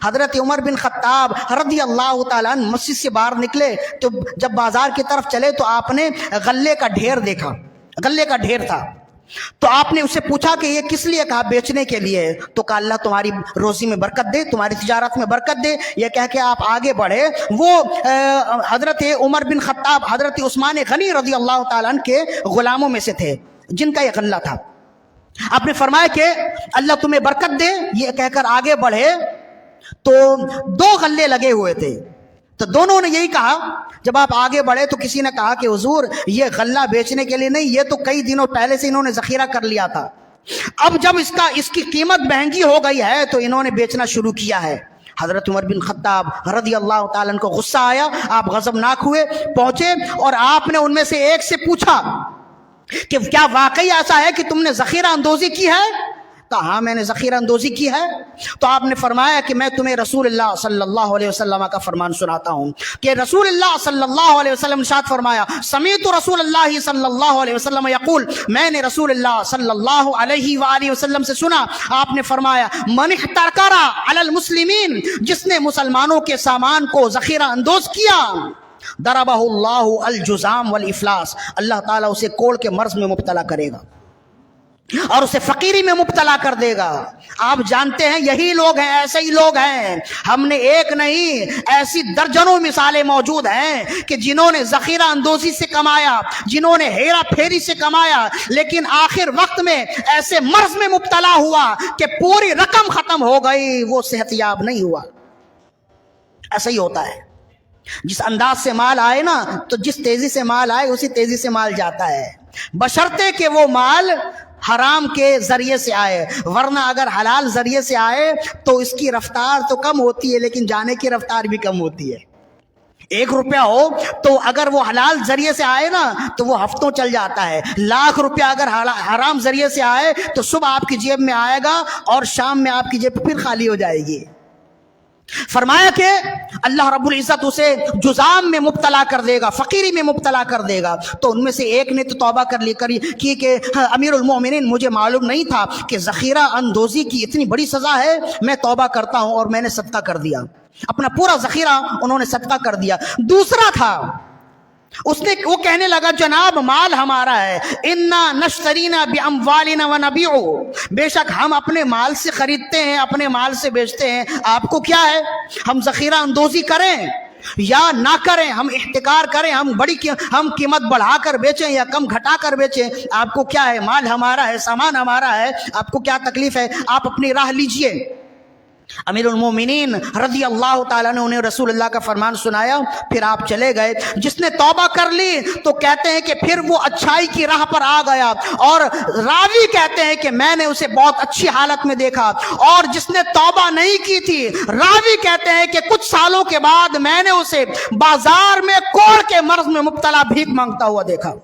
حضرت عمر بن خطاب رضی اللہ تعالیٰ عنہ مسجد سے باہر نکلے تو جب بازار کی طرف چلے تو آپ نے غلے کا ڈھیر دیکھا، غلے کا ڈھیر تھا، تو آپ نے اس سے پوچھا کہ یہ کس لیے؟ کہا بیچنے کے لیے۔ تو کہا اللہ تمہاری روزی میں برکت دے، تمہاری تجارت میں برکت دے۔ یہ کہہ کے آپ آگے بڑھے۔ وہ حضرت عمر بن خطاب حضرت عثمان غنی رضی اللہ تعالیٰ عنہ کے غلاموں میں سے تھے جن کا یہ غلہ تھا۔ آپ نے فرمایا کہ اللہ تمہیں برکت دے، یہ کہہ کر آگے بڑھے تو دو غلے لگے ہوئے تھے، تو دونوں نے یہی کہا۔ جب آپ آگے بڑھے تو کسی نے کہا کہ حضور یہ غلہ بیچنے کے لیے نہیں، یہ تو کئی دنوں پہلے سے انہوں نے ذخیرہ کر لیا تھا، اب جب اس کی قیمت مہنگی ہو گئی ہے تو انہوں نے بیچنا شروع کیا ہے۔ حضرت عمر بن خطاب رضی اللہ تعالیٰ عنہ کو غصہ آیا، آپ غضبناک ہوئے، پہنچے اور آپ نے ان میں سے ایک سے پوچھا کہ کیا واقعی ایسا ہے کہ تم نے ذخیرہ اندوزی کی ہے؟ کہا ہاں میں نے ذخیرہ اندوزی کی ہے۔ تو آپ نے فرمایا کہ میں تمہیں رسول اللہ صلی اللہ علیہ وسلم کا فرمان سناتا ہوں کہ رسول اللہ صلی اللہ علیہ وسلم ارشاد فرمایا، سمیعت رسول اللہ صلی اللہ علیہ وسلم یقول، میں نے رسول اللہ صلی اللہ علیہ وآلہ وسلم سے سنا، آپ نے فرمایا من احتکر علی المسلمین، جس نے مسلمانوں کے سامان کو ذخیرہ اندوز کیا، ضربہ اللہ الجذام والافلاس، اللہ تعالیٰ اسے کوڑ کے مرض میں مبتلا کرے گا اور اسے فقیری میں مبتلا کر دے گا۔ آپ جانتے ہیں یہی لوگ ہیں، ایسے ہی لوگ ہیں، ہم نے ایک نہیں ایسی درجنوں مثالیں موجود ہیں کہ جنہوں نے ذخیرہ اندوزی سے کمایا، جنہوں نے ہیرا پھیری سے کمایا، لیکن آخر وقت میں ایسے مرض میں مبتلا ہوا کہ پوری رقم ختم ہو گئی، وہ صحت یاب نہیں ہوا۔ ایسا ہی ہوتا ہے، جس انداز سے مال آئے نا تو جس تیزی سے مال آئے اسی تیزی سے مال جاتا ہے، بشرطے کہ وہ مال حرام کے ذریعے سے آئے، ورنہ اگر حلال ذریعے سے آئے تو اس کی رفتار تو کم ہوتی ہے لیکن جانے کی رفتار بھی کم ہوتی ہے۔ 1 روپیہ ہو تو اگر وہ حلال ذریعے سے آئے نا تو وہ ہفتوں چل جاتا ہے، 1,00,000 روپیہ اگر حرام ذریعے سے آئے تو صبح آپ کی جیب میں آئے گا اور شام میں آپ کی جیب پھر خالی ہو جائے گی۔ فرمایا کہ اللہ رب العزت اسے جذام میں مبتلا کر دے گا، فقیری میں مبتلا کر دے گا۔ تو ان میں سے ایک نے تو توبہ کی کہ امیر المومنین مجھے معلوم نہیں تھا کہ ذخیرہ اندوزی کی اتنی بڑی سزا ہے، میں توبہ کرتا ہوں، اور میں نے صدقہ کر دیا، اپنا پورا ذخیرہ انہوں نے صدقہ کر دیا۔ دوسرا تھا، وہ کہنے لگا جناب مال ہمارا ہے، انا نشترینا باموالنا ونبیع، بے شک ہم اپنے مال سے خریدتے ہیں، اپنے مال سے بیچتے ہیں، آپ کو کیا ہے؟ ہم ذخیرہ اندوزی کریں یا نہ کریں، ہم احتکار کریں، ہم قیمت بڑھا کر بیچیں یا کم گھٹا کر بیچیں، آپ کو کیا ہے؟ مال ہمارا ہے، سامان ہمارا ہے، آپ کو کیا تکلیف ہے؟ آپ اپنی راہ لیجئے۔ امیر المومنین رضی اللہ تعالیٰ نے انہیں رسول اللہ کا فرمان سنایا، پھر آپ چلے گئے۔ جس نے توبہ کر لی تو کہتے ہیں کہ پھر وہ اچھائی کی راہ پر آ گیا، اور راوی کہتے ہیں کہ میں نے اسے بہت اچھی حالت میں دیکھا، اور جس نے توبہ نہیں کی تھی راوی کہتے ہیں کہ کچھ سالوں کے بعد میں نے اسے بازار میں کوڑ کے مرض میں مبتلا بھیک مانگتا ہوا دیکھا۔